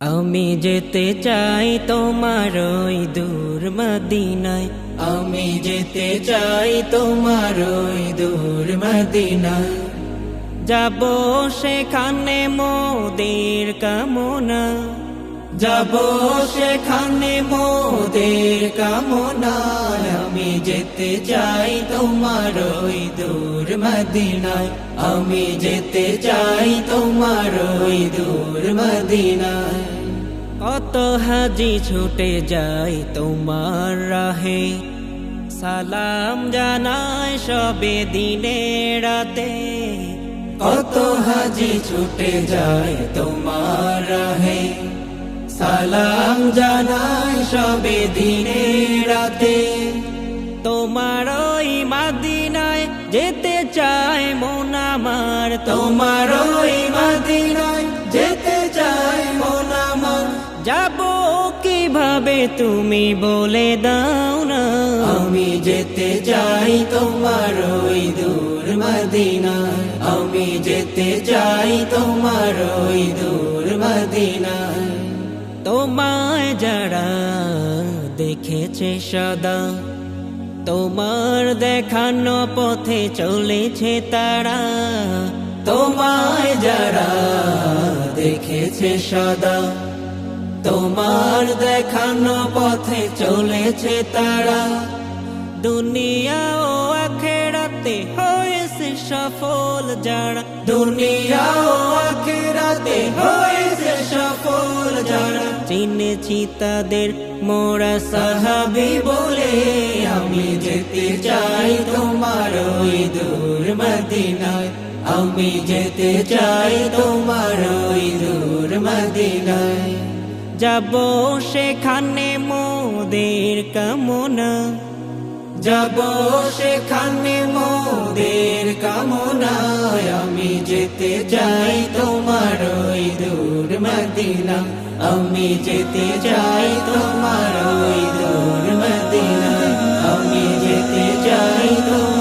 আমি যেতে চাই তোমার ওই দূর মদিনায়, আমি যেতে চাই তোমার ওই দূর মদিনায়। যাব সেখানে মোদের কামনা, যাব সেখানে মোদের কামনায়। আমি যেতে চাই তোমার ওই দূর মদিনায়, আমি যেতে চাই তোমার ওই দূর মদিনায়। কত হাজি ছুটে যায় তোমার রাহে, সালাম জানায় সবে দিনে রাতে। কত হাজি ছুটে যায় তোমার রাহে, সালাম জানায় সবে দিনে রাতে। তোমার ওই মদিনায় যেতে চায় মন আমার, তোমার ওই মদিনায় যেতে চায় মন আমার। যাব কিভাবে তুমি বলে দাও না, আমি যেতে চাই তোমার ওই দূর মদিনায়, আমি যেতে চাই তোমার ওই দূর মদিনায়। তোমায় যারা দেখেছে সদা, তোমার দেখানো পথে চলেছে তারা। তোমায় যারা দেখেছে সদা, তোমার দেখানো পথে চলেছে তারা। দুনিয়া ও আখিরাতে হয়েছে সফল যারা, দুনিয়া ও আখিরাতে হয়েছে সফল যারা। চিনেছি তাদের মোরা সাহাবী বলে, আমি যেতে চাই তোমার ওই দূর মদিনায়, আমি যেতে চাই তোমার ওই দূর মদিনায়। যাব সেখানে মোদের কামনা, যাব সেখানে মোদের কামনায়। আমি যেতে চাই তোমার ওই দূর মদিনা, আমি যেতে চাই তোমার ওই দূর মদিনা, আমি যেতে চাই তোমার